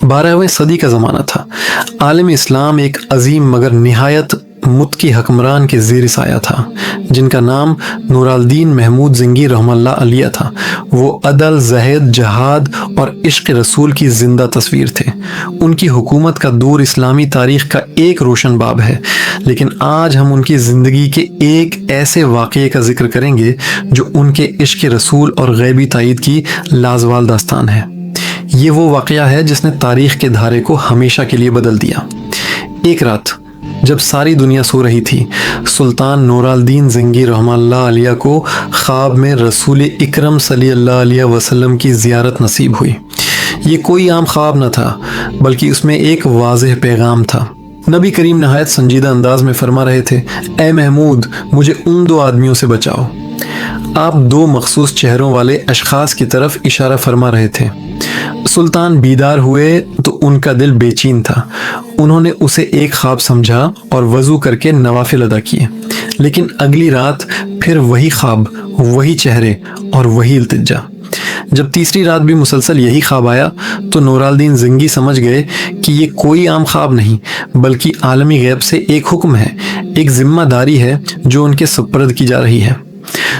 12वें सदी का ज़माना था। आलम इस्लाम एक अजीम मगर निहायत मुत्की हुक्मरान के ज़ेर साया था, जिनका नाम नूरालदीन महमूद ज़िंगी रहमतुल्लाह अलैह था। वो अदल, ज़हद, जहाद और इश्क़ रसूल की ज़िंदा तस्वीर थे। उनकी हुकूमत का दौर इस्लामी तारीख़ का एक रोशन बाब है, लेकिन आज हम उनकी ज़िंदगी के एक ऐसे वाक़ये का ज़िक्र करेंगे जो उनके इश्क़ रसूल और गैबी ताईद की लाजवाल दास्तान है। ये वो वाक़या है जिसने तारीख़ के धारे को हमेशा के लिए बदल दिया। एक रात जब सारी दुनिया सो रही थी, सुल्तान नूरालदीन ज़िंगी रहमतुल्लाह अलैह को ख्वाब में रसूल इकरम सल्लल्लाहु अलैहि वसल्लम की ज़ियारत नसीब हुई। ये कोई आम ख्वाब न था, बल्कि उसमें एक वाज़ेह पैगाम था। नबी करीम नहायत संजीदा अंदाज में फरमा रहे थे, ए महमूद, मुझे उन दो आदमियों से बचाओ। आप दो मखसूस चेहरों वाले अशखास की तरफ इशारा फरमा रहे थे। सुल्तान बीदार हुए तो उनका दिल बेचैन था। उन्होंने उसे एक ख्वाब समझा और वज़ू करके नवाफिल अदा किए, लेकिन अगली रात फिर वही ख्वाब, वही चेहरे और वही इल्तिजा। जब तीसरी रात भी मुसलसल यही ख्वाब आया तो नूरालदीन ज़िंगी समझ गए कि ये कोई आम ख्वाब नहीं, बल्कि आलमी गैब से एक हुक्म है, एक ज़िम्मेदारी है जो उनके सुपर्द की जा रही है।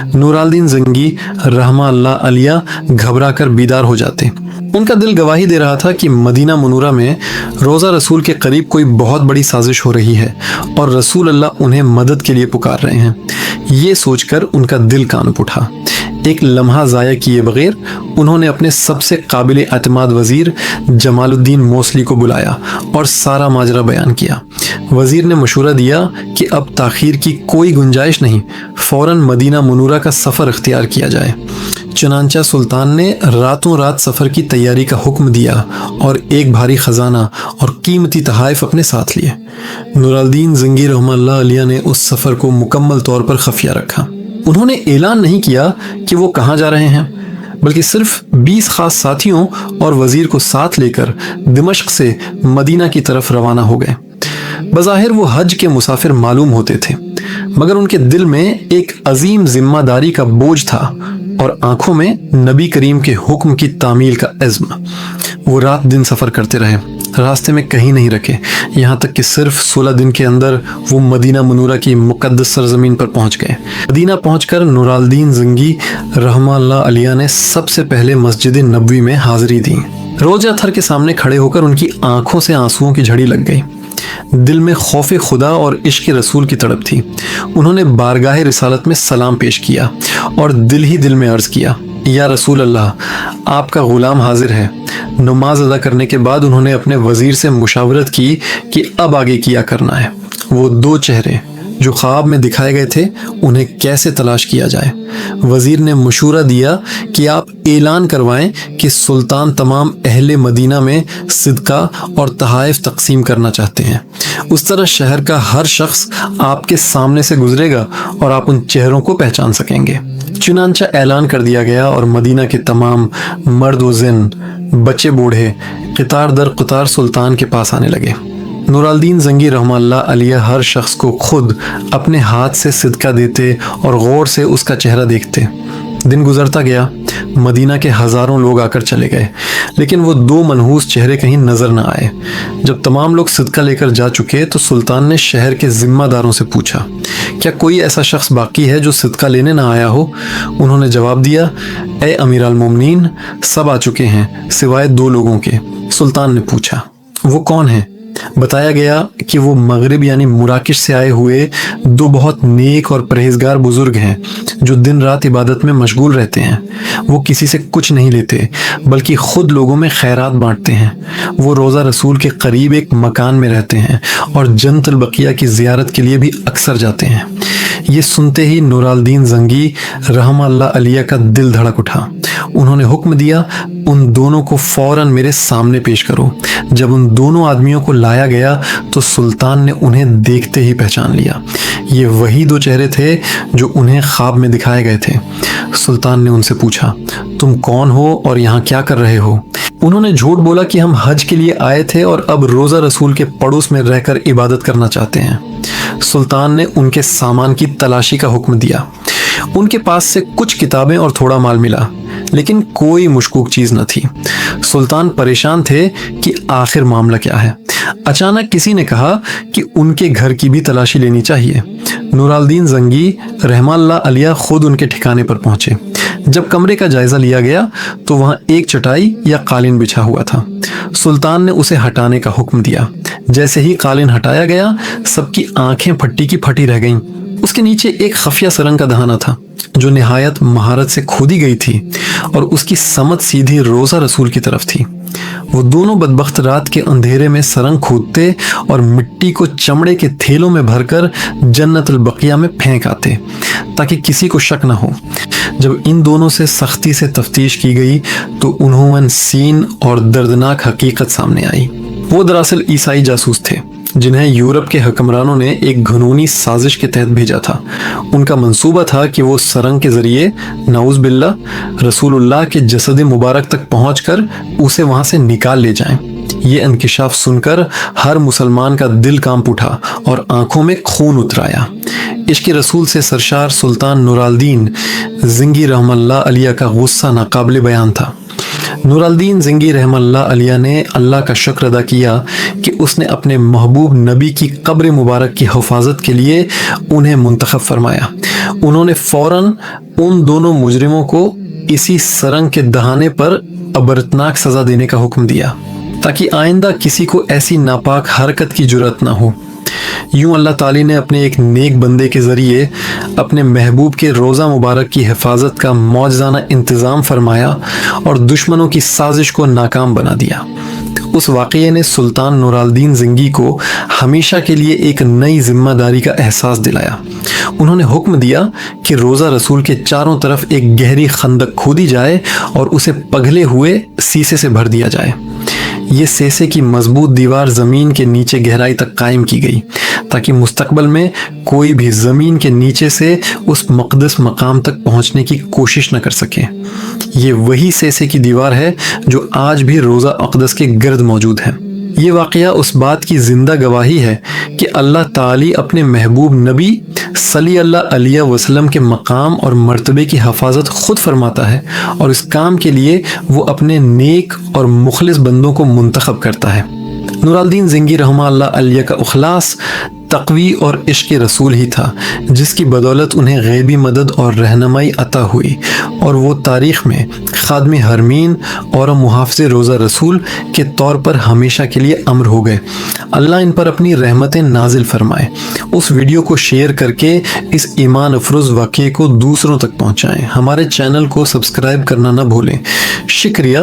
नूरालदीन ज़िंगी रहमतुल्लाह अलैह घबरा कर बीदार हो जाते। उनका दिल गवाही दे रहा था कि मदीना मुनूरा में रोज़ा रसूल के करीब कोई बहुत बड़ी साजिश हो रही है और रसूल अल्लाह उन्हें मदद के लिए पुकार रहे हैं। ये सोचकर उनका दिल कांप उठा। एक लम्हा ज़ाया किए बगैर उन्होंने अपने सबसे काबिल एतमाद वज़ीर जमालुद्दीन मोसली को बुलाया और सारा माजरा बयान किया। वज़ीर ने मशवरा दिया कि अब ताख़ीर की कोई गुंजाइश नहीं, फ़ौरन मदीना मुनूरा का सफ़र इख्तियार किया जाए। चुनांचा सुल्तान ने रातों रात सफ़र की तैयारी का हुक्म दिया और एक भारी ख़जाना और कीमती तहाइफ अपने साथ लिए। नूरालदीन ज़िंगी रहमतुल्लाह अलैह ने उस सफ़र को मुकम्मल तौर पर खफिया रखा। उन्होंने ऐलान नहीं किया कि वो कहाँ जा रहे हैं, बल्कि सिर्फ 20 खास साथियों और वज़ीर को साथ लेकर दिमश्क से मदीना की तरफ रवाना हो गए। बज़ाहिर वो हज के मुसाफिर मालूम होते थे, मगर उनके दिल में एक अजीम जिम्मेदारी का बोझ था और आंखों में नबी करीम के हुक्म की तामील का इज़्म। वो रात दिन सफ़र करते रहे, रास्ते में कहीं नहीं रखे, यहाँ तक कि सिर्फ 16 दिन के अंदर वो मदीना मुनूरा की मुक़द्दस सरज़मीन पर पहुँच गए। मदीना पहुँचकर नूरालदीन ज़िंगी रहमतुल्लाह अलैह ने सबसे पहले मस्जिद नबवी में हाज़िरी दी। रोज़ा थर के सामने खड़े होकर उनकी आंखों से आंसुओं की झड़ी लग गई। दिल में खौफ खुदा और इश्क़ रसूल की तड़प थी। उन्होंने बारगाह रिसालत में सलाम पेश किया और दिल ही दिल में अर्ज़ किया, या रसूल अल्लाह, आपका ग़ुलाम हाजिर है। नमाज अदा करने के बाद उन्होंने अपने वज़ीर से मुशावरत की कि अब आगे क्या करना है। वो दो चेहरे जो ख्वाब में दिखाए गए थे, उन्हें कैसे तलाश किया जाए। वज़ीर ने मशूरा दिया कि आप ऐलान करवाएं कि सुल्तान तमाम अहले मदीना में सिदका और तहाइफ तकसीम करना चाहते हैं। उस तरह शहर का हर शख्स आपके सामने से गुजरेगा और आप उन चेहरों को पहचान सकेंगे। चुनांचा ऐलान कर दिया गया और मदीना के तमाम मर्द व ज़िन, बच्चे बूढ़े क़तार दर क़तार सुल्तान के पास आने लगे। नूरालदीन ज़िंगी रहमतुल्लाह अलैह हर शख्स को खुद अपने हाथ से सिदका देते और गौर से उसका चेहरा देखते। दिन गुजरता गया, मदीना के हज़ारों लोग आकर चले गए, लेकिन वो दो मनहूस चेहरे कहीं नज़र न आए। जब तमाम लोग सिदका लेकर जा चुके तो सुल्तान ने शहर के ज़िम्मेदारों से पूछा, क्या कोई ऐसा शख्स बाकी है जो सिदका लेने ना आया हो? उन्होंने जवाब दिया, ए अमीर अल मोमिनीन, सब आ चुके हैं सिवाय दो लोगों के। सुल्तान ने पूछा, वो कौन है? बताया गया कि वो मगरिब यानी मुराकिश से आए हुए दो बहुत नेक और परहेजगार बुजुर्ग हैं जो दिन रात इबादत में मशगूल रहते हैं। वो किसी से कुछ नहीं लेते, बल्कि ख़ुद लोगों में खैरात बांटते हैं। वो रोज़ा रसूल के करीब एक मकान में रहते हैं और जन्नतुल बक़िया की ज़ियारत के लिए भी अक्सर जाते हैं। ये सुनते ही नूरालदीन ज़िंगी रहमतुल्लाह अलैह का दिल धड़क उठा। उन्होंने हुक्म दिया, उन दोनों को फ़ौरन मेरे सामने पेश करो। जब उन दोनों आदमियों को लाया गया तो सुल्तान ने उन्हें देखते ही पहचान लिया। ये वही दो चेहरे थे जो उन्हें ख्वाब में दिखाए गए थे। सुल्तान ने उनसे पूछा, तुम कौन हो और यहाँ क्या कर रहे हो? उन्होंने झूठ बोला कि हम हज के लिए आए थे और अब रोज़ा रसूल के पड़ोस में रहकर इबादत करना चाहते हैं। सुल्तान ने उनके सामान की तलाशी का हुक्म दिया। उनके पास से कुछ किताबें और थोड़ा माल मिला, لیکن کوئی مشکوک چیز نہ تھی۔ سلطان پریشان تھے کہ آخر معاملہ کیا ہے۔ اچانک کسی نے کہا کہ ان کے گھر کی بھی تلاشی لینی چاہیے۔ نورالدین زنگی رحمہ اللہ علیہ خود ان کے ٹھکانے پر پہنچے۔ جب کمرے کا جائزہ لیا گیا تو وہاں ایک چٹائی یا قالین بچھا ہوا تھا۔ سلطان نے اسے ہٹانے کا حکم دیا۔ جیسے ہی قالین ہٹایا گیا، سب کی آنکھیں پھٹی کی پھٹی رہ گئیں۔ اس کے نیچے ایک خفیہ سرنگ کا دہانہ تھا جو نہایت مہارت سے کھودی گئی تھی، اور اس کی سمت سیدھی روزہ رسول کی طرف تھی۔ وہ دونوں بدبخت رات کے اندھیرے میں سرنگ کھودتے اور مٹی کو چمڑے کے تھیلوں میں بھر کر جنت البقیہ میں پھینک آتے تاکہ کسی کو شک نہ ہو۔ جب ان دونوں سے سختی سے تفتیش کی گئی تو انہوں سین اور دردناک حقیقت سامنے آئی۔ وہ دراصل عیسائی جاسوس تھے جنہیں یورپ کے حکمرانوں نے ایک گھنونی سازش کے تحت بھیجا تھا۔ ان کا منصوبہ تھا کہ وہ سرنگ کے ذریعے نعوذ باللہ رسول اللہ کے جسد مبارک تک پہنچ کر اسے وہاں سے نکال لے جائیں۔ یہ انکشاف سن کر ہر مسلمان کا دل کانپ اٹھا اور آنکھوں میں خون اتر آیا۔ عشق رسول سے سرشار سلطان نورالدین زنگی رحمہ اللہ علیہ کا غصہ ناقابل بیان تھا۔ نورالدین زنگی رحمہ اللہ علیہ نے اللہ کا شکر ادا کیا کہ اس نے اپنے محبوب نبی کی قبر مبارک کی حفاظت کے لیے انہیں منتخب فرمایا۔ انہوں نے فوراً ان دونوں مجرموں کو اسی سرنگ کے دہانے پر عبرتناک سزا دینے کا حکم دیا تاکہ آئندہ کسی کو ایسی ناپاک حرکت کی جرأت نہ ہو۔ یوں اللہ تعالی نے اپنے ایک نیک بندے کے ذریعے اپنے محبوب کے روزہ مبارک کی حفاظت کا معجزانہ انتظام فرمایا اور دشمنوں کی سازش کو ناکام بنا دیا۔ اس واقعے نے سلطان نورالدین زنگی کو ہمیشہ کے لیے ایک نئی ذمہ داری کا احساس دلایا۔ انہوں نے حکم دیا کہ روزہ رسول کے چاروں طرف ایک گہری خندق کھودی جائے اور اسے پگھلے ہوئے سیسے سے بھر دیا جائے۔ یہ سیسے کی مضبوط دیوار زمین کے نیچے گہرائی تک قائم کی گئی تاکہ مستقبل میں کوئی بھی زمین کے نیچے سے اس مقدس مقام تک پہنچنے کی کوشش نہ کر سکے۔ یہ وہی سیسے کی دیوار ہے جو آج بھی روزہ اقدس کے گرد موجود ہے۔ یہ واقعہ اس بات کی زندہ گواہی ہے کہ اللہ تعالی اپنے محبوب نبی صلی اللہ علیہ وسلم کے مقام اور مرتبے کی حفاظت خود فرماتا ہے، اور اس کام کے لیے وہ اپنے نیک اور مخلص بندوں کو منتخب کرتا ہے۔ نورالدین زنگی رحمہ اللہ علیہ کا اخلاص، تقوی اور عشق رسول ہی تھا جس کی بدولت انہیں غیبی مدد اور رہنمائی عطا ہوئی، اور وہ تاریخ میں خادم حرمین اور محافظ روزہ رسول کے طور پر ہمیشہ کے لیے امر ہو گئے۔ اللہ ان پر اپنی رحمتیں نازل فرمائے۔ اس ویڈیو کو شیئر کر کے اس ایمان افروز واقعے کو دوسروں تک پہنچائیں۔ ہمارے چینل کو سبسکرائب کرنا نہ بھولیں۔ شکریہ۔